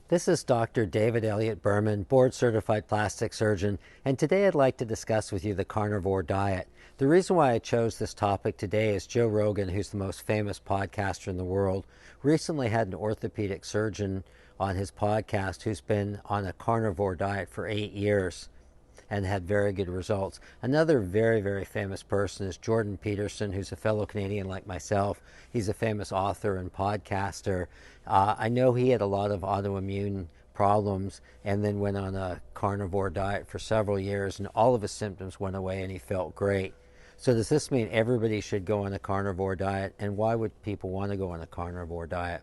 This is Dr. David Elliott Berman, board certified plastic surgeon, and today I'd like to discuss with you the carnivore diet. The reason why I chose this topic today is Joe Rogan, who's the most famous podcaster in the world, recently had an orthopedic surgeon on his podcast who's been on a carnivore diet for 8 years and had very good results. Another very, very famous person is Jordan Peterson, who's a fellow Canadian like myself. He's a famous author and podcaster. I know he had a lot of autoimmune problems and then went on a carnivore diet for several years, and all of his symptoms went away and he felt great. So does this mean everybody should go on a carnivore diet? And why would people want to go on a carnivore diet?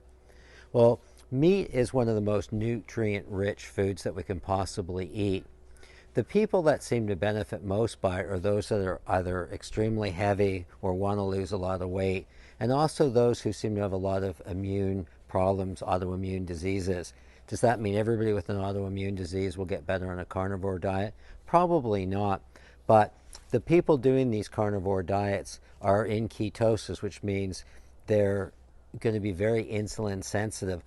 Well, meat is one of the most nutrient-rich foods that we can possibly eat. The people that seem to benefit most by it are those that are either extremely heavy or want to lose a lot of weight, and also those who seem to have a lot of immune problems, autoimmune diseases. Does that mean everybody with an autoimmune disease will get better on a carnivore diet? Probably not. But the people doing these carnivore diets are in ketosis, which means they're going to be very insulin sensitive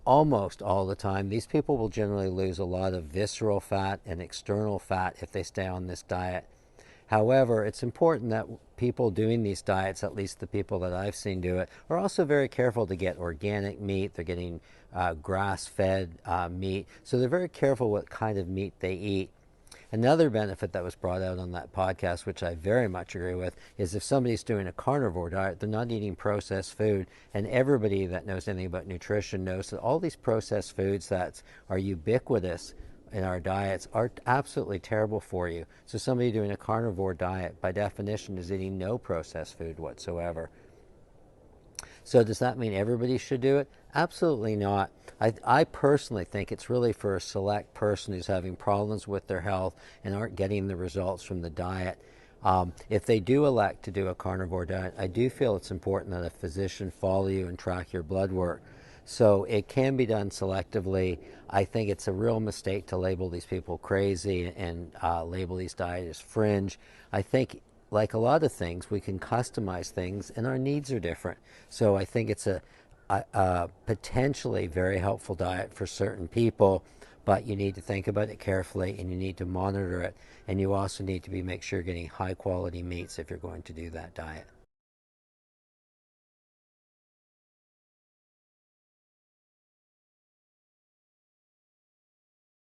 almost all the time. These people will generally lose a lot of visceral fat and external fat if they stay on this diet. However, it's important that people doing these diets, at least the people that I've seen do it, are also very careful to get organic meat. They're getting grass-fed meat. So they're very careful what kind of meat they eat. Another benefit that was brought out on that podcast, which I very much agree with, is if somebody's doing a carnivore diet, they're not eating processed food. And everybody that knows anything about nutrition knows that all these processed foods that are ubiquitous in our diets are absolutely terrible for you. So somebody doing a carnivore diet, by definition, is eating no processed food whatsoever. So does that mean everybody should do it? Absolutely not. I personally think it's really for a select person who's having problems with their health and aren't getting the results from the diet. If they do elect to do a carnivore diet, I do feel it's important that a physician follow you and track your blood work. So it can be done selectively. I think it's a real mistake to label these people crazy and label these diets as fringe. I think, like a lot of things, we can customize things and our needs are different. So I think it's a potentially very helpful diet for certain people, but you need to think about it carefully and you need to monitor it. And you also need to make sure you're getting high quality meats if you're going to do that diet.